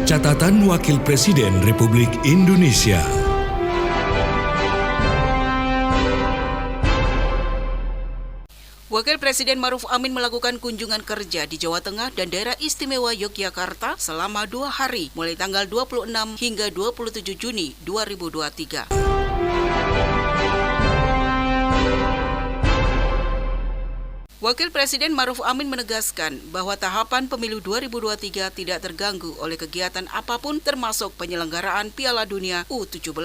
Catatan Wakil Presiden Republik Indonesia. Wakil Presiden Ma'ruf Amin melakukan kunjungan kerja di Jawa Tengah dan Daerah Istimewa Yogyakarta selama 2 hari, mulai tanggal 26 hingga 27 Juni 2023. Wakil Presiden Ma'ruf Amin menegaskan bahwa tahapan pemilu 2023 tidak terganggu oleh kegiatan apapun termasuk penyelenggaraan Piala Dunia U17.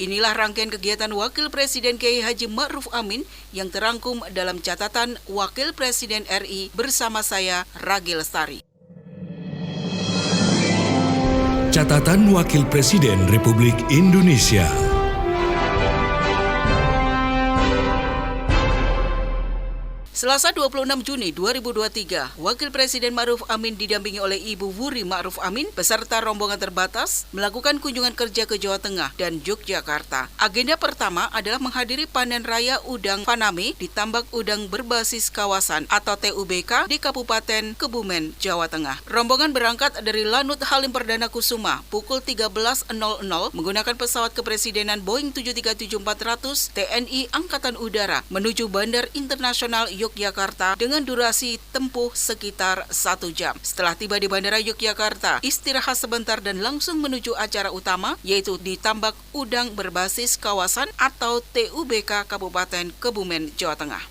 Inilah rangkaian kegiatan Wakil Presiden Kiai Haji Ma'ruf Amin yang terangkum dalam catatan Wakil Presiden RI bersama saya, Ragi Lestari. Catatan Wakil Presiden Republik Indonesia. Selasa 26 Juni 2023, Wakil Presiden Ma'ruf Amin didampingi oleh Ibu Wuri Ma'ruf Amin beserta rombongan terbatas melakukan kunjungan kerja ke Jawa Tengah dan Yogyakarta. Agenda pertama adalah menghadiri panen raya udang Faname di tambak udang berbasis kawasan atau TUBK di Kabupaten Kebumen, Jawa Tengah. Rombongan berangkat dari Lanut Halim Perdana Kusuma pukul 13.00 menggunakan pesawat kepresidenan Boeing 737-400 TNI Angkatan Udara menuju Bandar Internasional Yogyakarta dengan durasi tempuh sekitar 1 jam. Setelah tiba di Bandara Yogyakarta, istirahat sebentar dan langsung menuju acara utama, yaitu di Tambak Udang Berbasis Kawasan atau TUBK Kabupaten Kebumen, Jawa Tengah.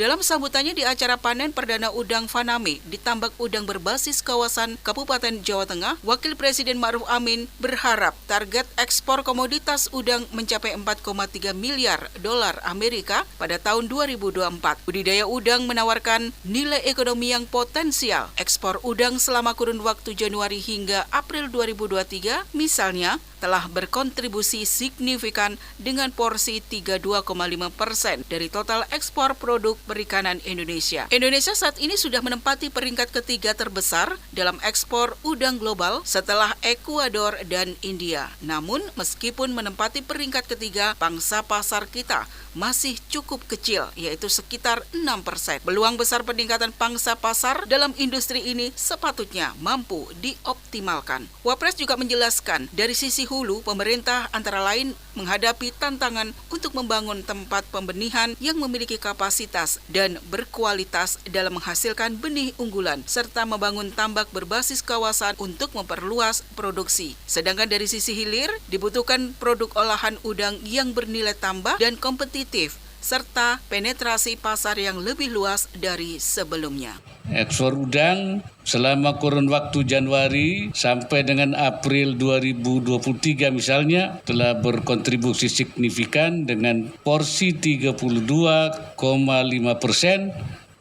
Dalam sambutannya di acara panen perdana udang Faname di Tambak Udang Berbasis Kawasan Kabupaten Jawa Tengah, Wakil Presiden Ma'ruf Amin berharap target ekspor komoditas udang mencapai 4,3 miliar dolar Amerika pada tahun 2024. Budidaya udang menawarkan nilai ekonomi yang potensial. Ekspor udang selama kurun waktu Januari hingga April 2023 misalnya telah berkontribusi signifikan dengan porsi 32,5% dari total ekspor produk perikanan Indonesia. Indonesia saat ini sudah menempati peringkat ketiga terbesar dalam ekspor udang global setelah Ekuador dan India. Namun, meskipun menempati peringkat ketiga, pangsa pasar kita masih cukup kecil, yaitu sekitar 6%. Peluang besar peningkatan pangsa pasar dalam industri ini sepatutnya mampu dioptimalkan. Wapres juga menjelaskan, dari sisi hulu, pemerintah antara lain menghadapi tantangan untuk membangun tempat pembenihan yang memiliki kapasitas dan berkualitas dalam menghasilkan benih unggulan, serta membangun tambak berbasis kawasan untuk memperluas produksi. Sedangkan dari sisi hilir, dibutuhkan produk olahan udang yang bernilai tambah dan kompetitif, serta penetrasi pasar yang lebih luas dari sebelumnya. Ekspor udang selama kurun waktu Januari sampai dengan April 2023 misalnya telah berkontribusi signifikan dengan porsi 32,5%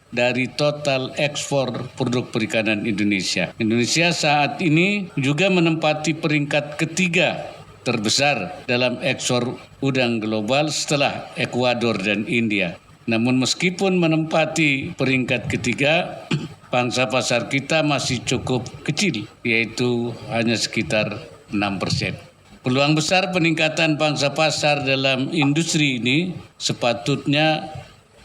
dari total ekspor produk perikanan Indonesia. Indonesia saat ini juga menempati peringkat ketiga terbesar dalam ekspor udang global setelah Ekuador dan India. Namun meskipun menempati peringkat ketiga, pangsa pasar kita masih cukup kecil, yaitu hanya sekitar 6%. Peluang besar peningkatan pangsa pasar dalam industri ini sepatutnya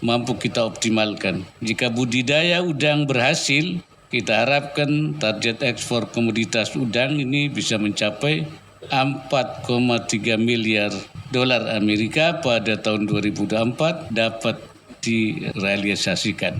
mampu kita optimalkan. Jika budidaya udang berhasil, kita harapkan target ekspor komoditas udang ini bisa mencapai 4,3 miliar dolar Amerika pada tahun 2024 dapat direalisasikan.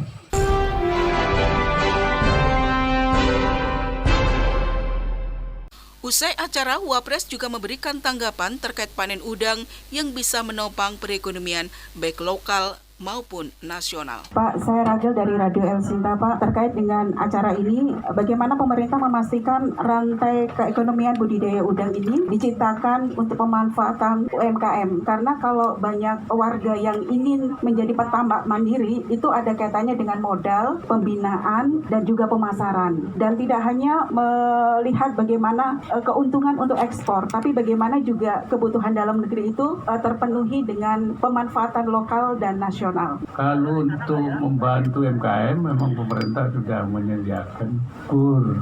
Usai acara, Wapres juga memberikan tanggapan terkait panen udang yang bisa menopang perekonomian baik lokal maupun nasional. Pak, saya Ragil dari Radio El Sinta, Pak. Terkait dengan acara ini, bagaimana pemerintah memastikan rantai keekonomian budidaya udang ini diciptakan untuk pemanfaatan UMKM? Karena kalau banyak warga yang ingin menjadi petambak mandiri, itu ada kaitannya dengan modal, pembinaan, dan juga pemasaran. Dan tidak hanya melihat bagaimana keuntungan untuk ekspor, tapi bagaimana juga kebutuhan dalam negeri itu terpenuhi dengan pemanfaatan lokal dan nasional. Kalau untuk membantu UMKM, memang pemerintah sudah menyediakan KUR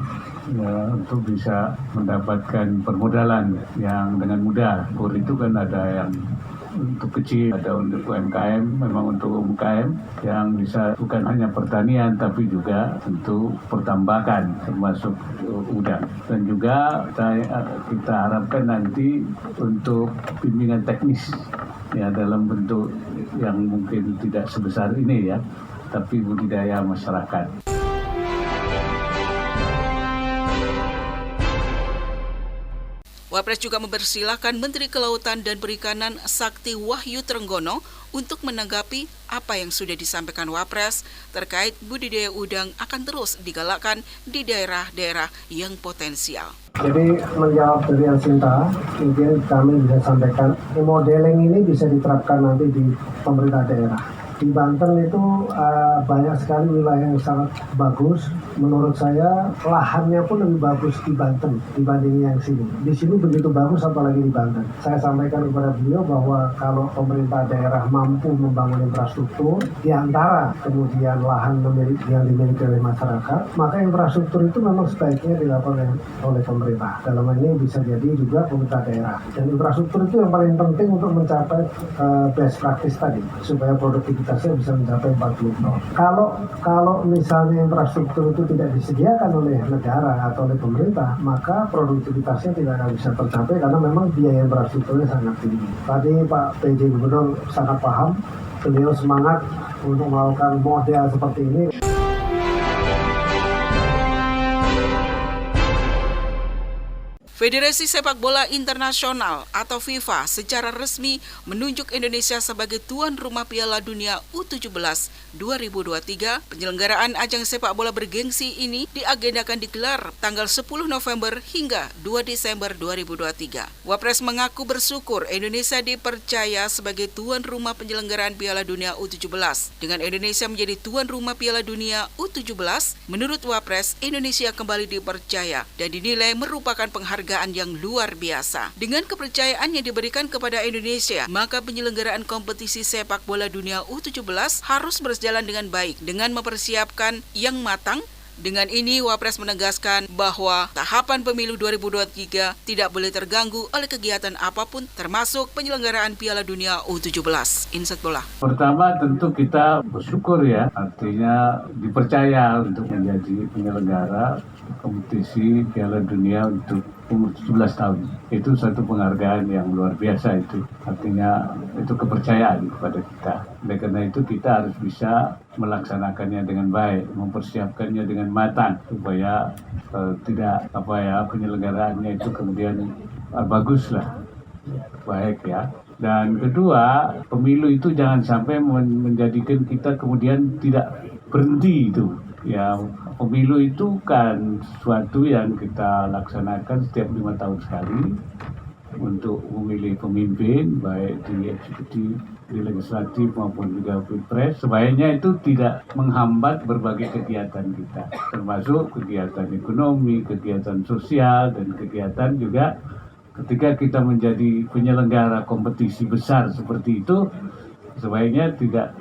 ya, untuk bisa mendapatkan permodalan yang dengan mudah. KUR itu kan ada yang untuk kecil, ada untuk UMKM, memang untuk UMKM yang bisa bukan hanya pertanian tapi juga untuk pertambakan termasuk udang. Dan juga kita harapkan nanti untuk bimbingan teknis ya dalam bentuk yang mungkin tidak sebesar ini ya, tapi budidaya masyarakat. Wapres juga mempersilahkan Menteri Kelautan dan Perikanan Sakti Wahyu Trenggono untuk menanggapi apa yang sudah disampaikan Wapres terkait budidaya udang akan terus digalakkan di daerah-daerah yang potensial. Jadi menjawab dari Elsinta, mungkin kami bisa sampaikan modeling ini bisa diterapkan nanti di pemerintah daerah. Di Banten itu banyak sekali wilayah yang sangat bagus. Menurut saya lahannya pun lebih bagus di Banten dibanding yang sini. Di sini begitu bagus apalagi di Banten. Saya sampaikan kepada beliau bahwa kalau pemerintah daerah mampu membangun infrastruktur, di antara kemudian lahan yang dimiliki oleh masyarakat, maka infrastruktur itu memang sebaiknya dilakukan oleh pemerintah. Dalam hal ini bisa jadi juga pemerintah daerah. Dan infrastruktur itu yang paling penting untuk mencapai best practice tadi, supaya produktivitasnya bisa mencapai 40 ton. Kalau misalnya infrastruktur itu tidak disediakan oleh negara atau oleh pemerintah, maka produktivitasnya tidak akan bisa tercapai karena memang biaya infrastrukturnya sangat tinggi. Tadi Pak PJ Gubernur sangat paham, beliau semangat untuk melakukan model seperti ini. Federasi Sepak Bola Internasional atau FIFA secara resmi menunjuk Indonesia sebagai tuan rumah Piala Dunia U17 2023. Penyelenggaraan ajang sepak bola bergengsi ini diagendakan digelar tanggal 10 November hingga 2 Desember 2023. Wapres mengaku bersyukur Indonesia dipercaya sebagai tuan rumah penyelenggaraan Piala Dunia U17. Dengan Indonesia menjadi tuan rumah Piala Dunia U17, menurut Wapres, Indonesia kembali dipercaya dan dinilai merupakan penghargaan yang luar biasa. Dengan kepercayaan yang diberikan kepada Indonesia, maka penyelenggaraan kompetisi sepak bola dunia U17 harus berjalan dengan baik dengan mempersiapkan yang matang. Dengan ini, Wapres menegaskan bahwa tahapan pemilu 2023 tidak boleh terganggu oleh kegiatan apapun, termasuk penyelenggaraan Piala Dunia U17. Insert Bola. Pertama tentu kita bersyukur ya, artinya dipercaya untuk menjadi penyelenggara kompetisi Piala Dunia untuk umur 17 tahun. Itu satu penghargaan yang luar biasa itu. Artinya itu kepercayaan kepada kita. Oleh karena itu kita harus bisa melaksanakannya dengan baik, mempersiapkannya dengan matang supaya tidak penyelenggaraannya itu kemudian baguslah, baik ya. Dan kedua, pemilu itu jangan sampai menjadikan kita kemudian tidak berhenti itu. Ya, pemilu itu kan sesuatu yang kita laksanakan setiap 5 tahun sekali untuk memilih pemimpin, baik di eksekutif, di legislatif maupun juga pilpres. Sebaiknya itu tidak menghambat berbagai kegiatan kita, termasuk kegiatan ekonomi, kegiatan sosial, dan kegiatan juga ketika kita menjadi penyelenggara kompetisi besar seperti itu, sebaiknya tidak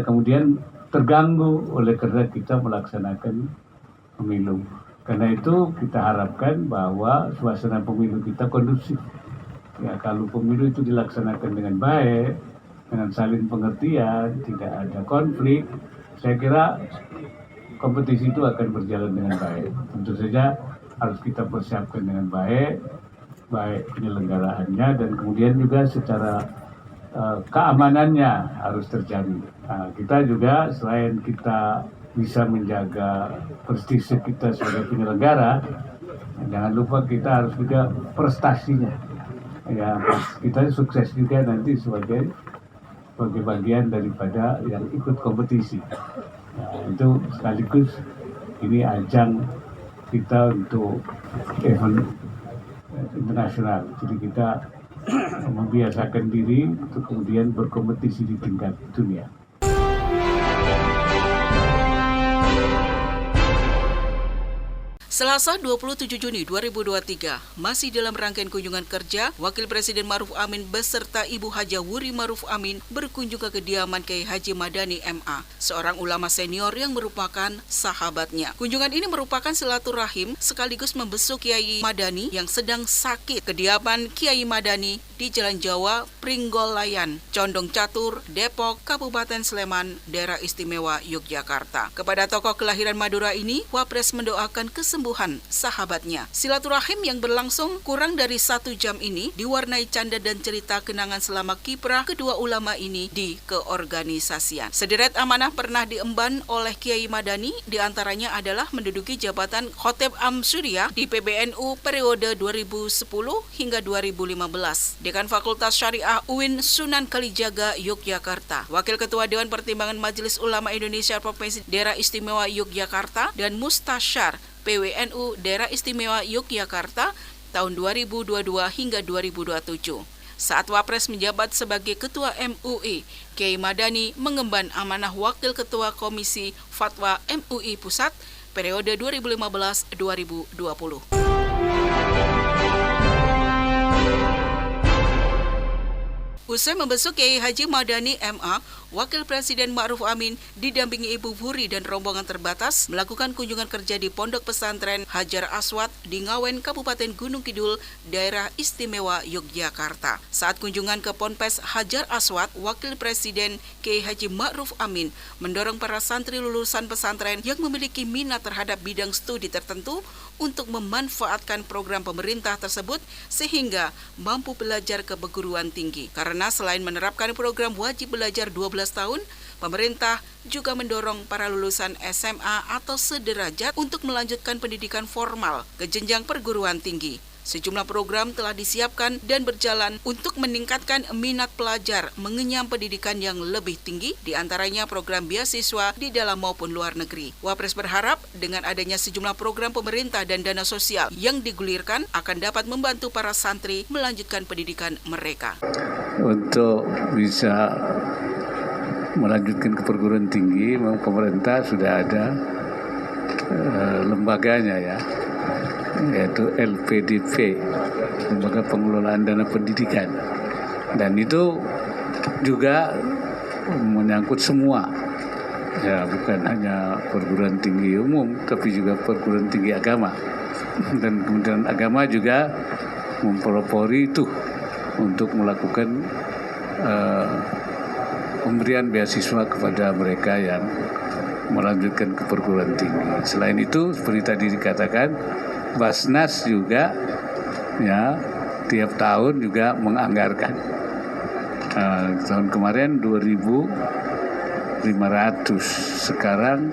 kemudian terganggu oleh karena kita melaksanakan pemilu. Karena itu kita harapkan bahwa suasana pemilu kita kondusif. Ya, kalau pemilu itu dilaksanakan dengan baik, dengan saling pengertian, tidak ada konflik, saya kira kompetisi itu akan berjalan dengan baik. Tentu saja harus kita persiapkan dengan baik penyelenggaraannya dan kemudian juga secara keamanannya harus terjamin. Nah, kita juga selain kita bisa menjaga prestise kita sebagai penyelenggara, jangan lupa kita harus juga prestasinya. Ya, kita sukses juga nanti sebagai bagian daripada yang ikut kompetisi. Nah, itu sekaligus ini ajang kita untuk event internasional. Jadi kita membiasakan diri untuk kemudian berkompetisi di tingkat dunia. Selasa 27 Juni 2023, masih dalam rangkaian kunjungan kerja, Wakil Presiden Ma'ruf Amin beserta Ibu Haja Wuri Ma'ruf Amin berkunjung ke kediaman Kiai Haji Madani MA, seorang ulama senior yang merupakan sahabatnya. Kunjungan ini merupakan silaturahim sekaligus membesuk Kiai Madani yang sedang sakit. Kediaman Kiai Madani di Jalan Jawa, Pringgolayan, Condong Catur, Depok, Kabupaten Sleman, Daerah Istimewa Yogyakarta. Kepada tokoh kelahiran Madura ini, Wapres mendoakan kesembuhan sahabatnya. Silaturahim yang berlangsung kurang dari 1 jam ini diwarnai canda dan cerita kenangan selama kiprah kedua ulama ini di keorganisasian. Sederet amanah pernah diemban oleh Kiai Madani, diantaranya adalah menduduki jabatan Khotib Am Syuriah di PBNU periode 2010 hingga 2015, Dekan Fakultas Syariah UIN Sunan Kalijaga Yogyakarta, Wakil Ketua Dewan Pertimbangan Majelis Ulama Indonesia Provinsi Daerah Istimewa Yogyakarta, dan Mustasyar PWNU Daerah Istimewa Yogyakarta tahun 2022 hingga 2027. Saat Wapres menjabat sebagai Ketua MUI, Kiai Madani mengemban amanah Wakil Ketua Komisi Fatwa MUI Pusat periode 2015-2020. Usai membesuk Kiai Haji Madani MA, Wakil Presiden Ma'ruf Amin didampingi Ibu Wuri dan rombongan terbatas melakukan kunjungan kerja di Pondok Pesantren Hajar Aswad di Ngawen, Kabupaten Gunung Kidul, Daerah Istimewa Yogyakarta. Saat kunjungan ke Ponpes Hajar Aswad, Wakil Presiden Kiai Haji Ma'ruf Amin mendorong para santri lulusan pesantren yang memiliki minat terhadap bidang studi tertentu untuk memanfaatkan program pemerintah tersebut sehingga mampu belajar ke perguruan tinggi. Karena selain menerapkan program wajib belajar 12 tahun, pemerintah juga mendorong para lulusan SMA atau sederajat untuk melanjutkan pendidikan formal ke jenjang perguruan tinggi. Sejumlah program telah disiapkan dan berjalan untuk meningkatkan minat pelajar mengenyam pendidikan yang lebih tinggi, diantaranya program beasiswa di dalam maupun luar negeri. Wapres berharap dengan adanya sejumlah program pemerintah dan dana sosial yang digulirkan akan dapat membantu para santri melanjutkan pendidikan mereka. Untuk bisa melanjutkan ke perguruan tinggi, memang pemerintah sudah ada lembaganya ya, yaitu LPDP, Lembaga Pengelolaan Dana Pendidikan, dan itu juga menyangkut semua, ya bukan hanya perguruan tinggi umum, tapi juga perguruan tinggi agama, dan Kementerian Agama juga mempelopori itu untuk melakukan pemberian beasiswa kepada mereka yang melanjutkan ke perguruan tinggi. Selain itu, seperti tadi dikatakan, Basnas juga ya tiap tahun juga menganggarkan. Tahun kemarin 2.500, sekarang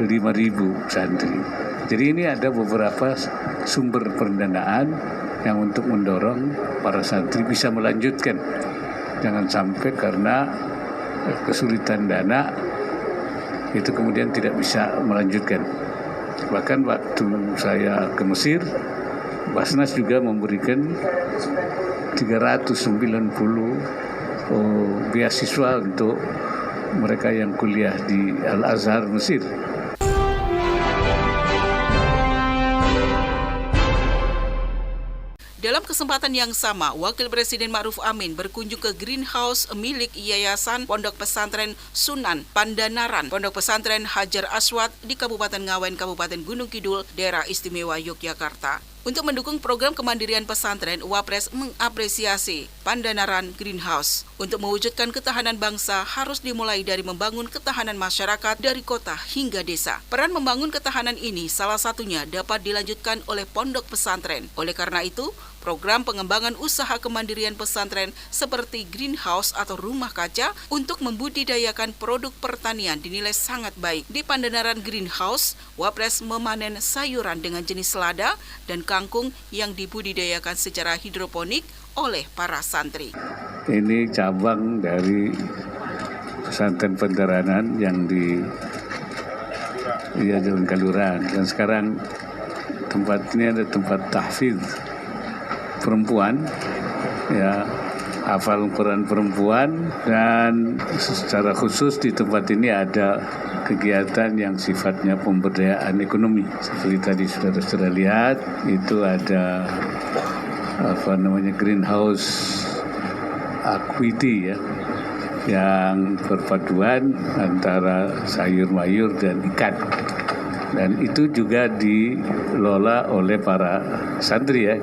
5.000 santri. Jadi ini ada beberapa sumber pendanaan yang untuk mendorong para santri bisa melanjutkan. Jangan sampai karena kesulitan dana itu kemudian tidak bisa melanjutkan. Bahkan waktu saya ke Mesir, Basnas juga memberikan 390 beasiswa untuk mereka yang kuliah di Al-Azhar Mesir. Dalam kesempatan yang sama, Wakil Presiden Ma'ruf Amin berkunjung ke greenhouse milik Yayasan Pondok Pesantren Sunan Pandanaran, Pondok Pesantren Hajar Aswad di Kabupaten Ngawen, Kabupaten Gunung Kidul, Daerah Istimewa Yogyakarta. Untuk mendukung program kemandirian pesantren, Wapres mengapresiasi Pandanaran Greenhouse. Untuk mewujudkan ketahanan bangsa harus dimulai dari membangun ketahanan masyarakat dari kota hingga desa. Peran membangun ketahanan ini salah satunya dapat dilanjutkan oleh pondok pesantren. Oleh karena itu, program pengembangan usaha kemandirian pesantren seperti greenhouse atau rumah kaca untuk membudidayakan produk pertanian dinilai sangat baik. Di Pandanaran Greenhouse, Wapres memanen sayuran dengan jenis selada dan kangkung yang dibudidayakan secara hidroponik oleh para santri. Ini cabang dari pesantren Pandanaran yang di Jalan Kaluran, dan sekarang tempat ini ada tempat tahfidz perempuan ya, hafal Quran perempuan, dan secara khusus di tempat ini ada kegiatan yang sifatnya pemberdayaan ekonomi. Seperti tadi saudara lihat, itu ada greenhouse equity ya, yang perpaduan antara sayur mayur dan ikan. Dan itu juga dikelola oleh para santri ya.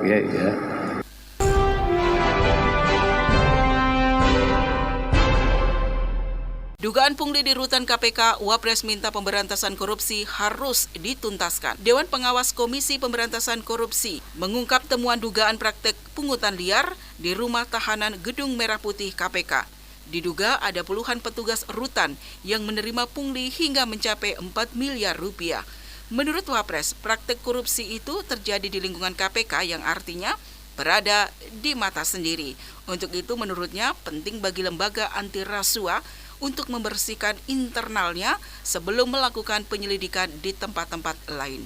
Dugaan pungli di rutan KPK, Wapres minta pemberantasan korupsi harus dituntaskan. Dewan Pengawas Komisi Pemberantasan Korupsi mengungkap temuan dugaan praktek pungutan liar di rumah tahanan Gedung Merah Putih KPK. Diduga ada puluhan petugas rutan yang menerima pungli hingga mencapai 4 miliar rupiah. Menurut Wapres, praktek korupsi itu terjadi di lingkungan KPK yang artinya berada di mata sendiri. Untuk itu menurutnya penting bagi lembaga anti rasuah untuk membersihkan internalnya sebelum melakukan penyelidikan di tempat-tempat lain.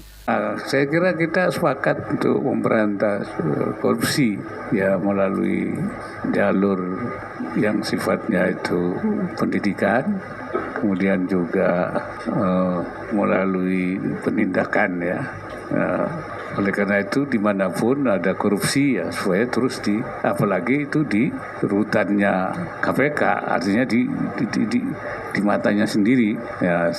Saya kira kita sepakat untuk memberantas korupsi ya melalui jalur yang sifatnya itu pendidikan, kemudian juga melalui penindakan ya. Oleh karena itu dimanapun ada korupsi ya supaya terus apalagi itu di rutannya KPK, artinya di matanya sendiri ya.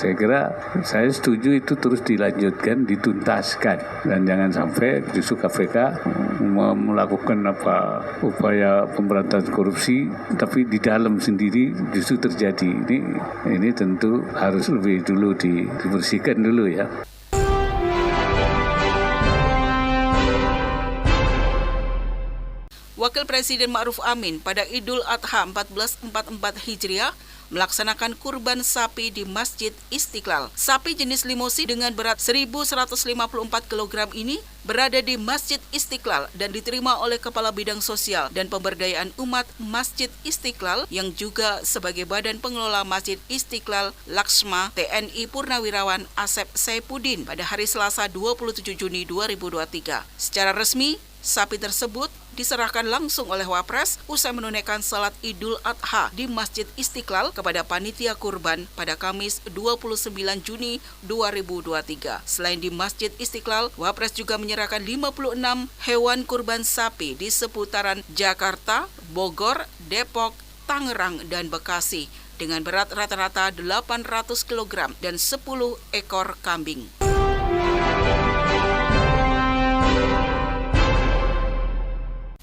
Saya setuju itu terus dilanjutkan, dituntaskan, dan jangan sampai justru KPK melakukan upaya pemberantasan korupsi tapi di dalam sendiri justru terjadi. Ini tentu harus lebih dulu dibersihkan dulu ya. Wakil Presiden Ma'ruf Amin pada Idul Adha 1444 Hijriah melaksanakan kurban sapi di Masjid Istiqlal. Sapi jenis limosi dengan berat 1.154 kg ini berada di Masjid Istiqlal dan diterima oleh Kepala Bidang Sosial dan Pemberdayaan Umat Masjid Istiqlal yang juga sebagai Badan Pengelola Masjid Istiqlal Laksma TNI Purnawirawan Asep Saipuddin pada hari Selasa 27 Juni 2023. Secara resmi, sapi tersebut diserahkan langsung oleh Wapres usai menunaikan salat Idul Adha di Masjid Istiqlal kepada panitia kurban pada Kamis 29 Juni 2023. Selain di Masjid Istiqlal, Wapres juga menyerahkan 56 hewan kurban sapi di seputaran Jakarta, Bogor, Depok, Tangerang, dan Bekasi dengan berat rata-rata 800 kg dan 10 ekor kambing.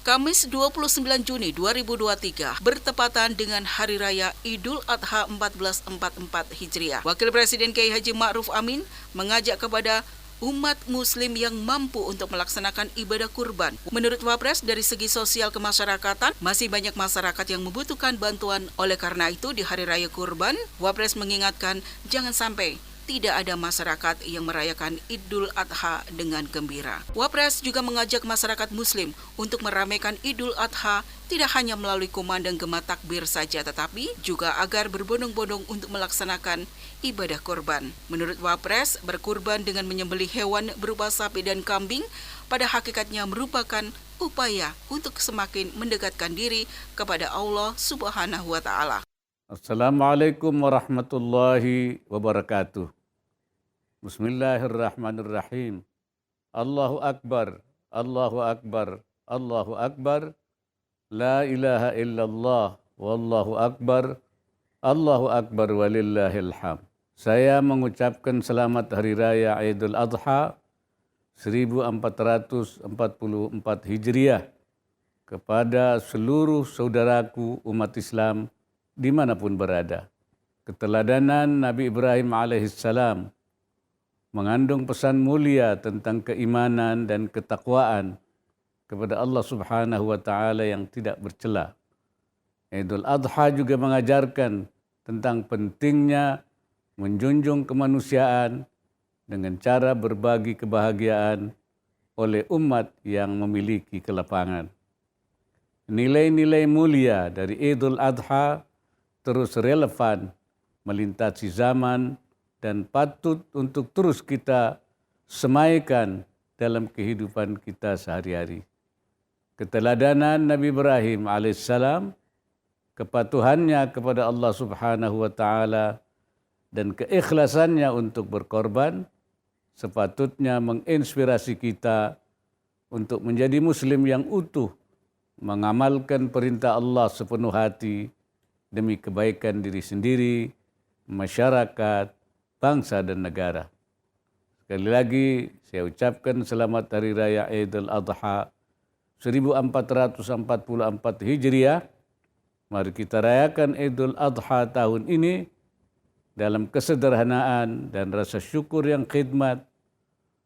Kamis 29 Juni 2023 bertepatan dengan Hari Raya Idul Adha 1444 Hijriah. Wakil Presiden Kiai Haji Ma'ruf Amin mengajak kepada umat muslim yang mampu untuk melaksanakan ibadah kurban. Menurut Wapres, dari segi sosial kemasyarakatan, masih banyak masyarakat yang membutuhkan bantuan. Oleh karena itu, di Hari Raya Kurban, Wapres mengingatkan jangan sampai tidak ada masyarakat yang merayakan Idul Adha dengan gembira. Wapres juga mengajak masyarakat muslim untuk meramaikan Idul Adha tidak hanya melalui kumandang gema takbir saja, tetapi juga agar berbondong-bondong untuk melaksanakan ibadah kurban. Menurut Wapres, berkurban dengan menyembelih hewan berupa sapi dan kambing pada hakikatnya merupakan upaya untuk semakin mendekatkan diri kepada Allah Subhanahu wa Ta'ala. Assalamualaikum warahmatullahi wabarakatuh. Bismillahirrahmanirrahim. Allahu Akbar, Allahu Akbar, Allahu Akbar. La ilaha illallah, wallahu akbar, Allahu akbar walillahil hamd. Saya mengucapkan selamat Hari Raya Idul Adha 1444 Hijriah kepada seluruh saudaraku umat Islam dimanapun berada. Keteladanan Nabi Ibrahim alaihissalam mengandung pesan mulia tentang keimanan dan ketakwaan kepada Allah Subhanahu wa Ta'ala yang tidak bercela. Idul Adha juga mengajarkan tentang pentingnya menjunjung kemanusiaan dengan cara berbagi kebahagiaan oleh umat yang memiliki kelapangan. Nilai-nilai mulia dari Idul Adha terus relevan melintasi zaman dan patut untuk terus kita semaikan dalam kehidupan kita sehari-hari. Keteladanan Nabi Ibrahim alaihissalam kepatuhannya kepada Allah Subhanahu wa taala dan keikhlasannya untuk berkorban sepatutnya menginspirasi kita untuk menjadi muslim yang utuh, mengamalkan perintah Allah sepenuh hati demi kebaikan diri sendiri, masyarakat, bangsa dan negara. Sekali lagi saya ucapkan selamat Hari Raya Idul Adha 1444 Hijriah. Mari kita rayakan Idul Adha tahun ini dalam kesederhanaan dan rasa syukur yang khidmat,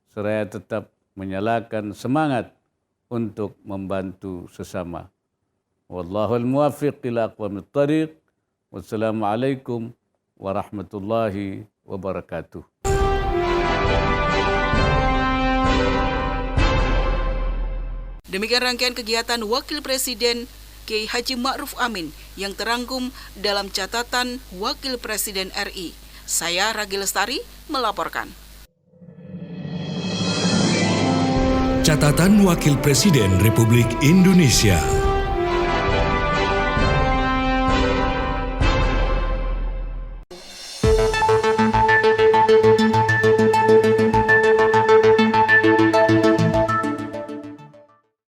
seraya tetap menyalakan semangat untuk membantu sesama. Wallahul muwaffiq ila aqwamit thariq. Wassalamualaikum warahmatullahi wabarakatuh. Demikian rangkaian kegiatan Wakil Presiden Kiai Haji Ma'ruf Amin yang terangkum dalam catatan Wakil Presiden RI. Saya Ragi Lestari melaporkan. Catatan Wakil Presiden Republik Indonesia.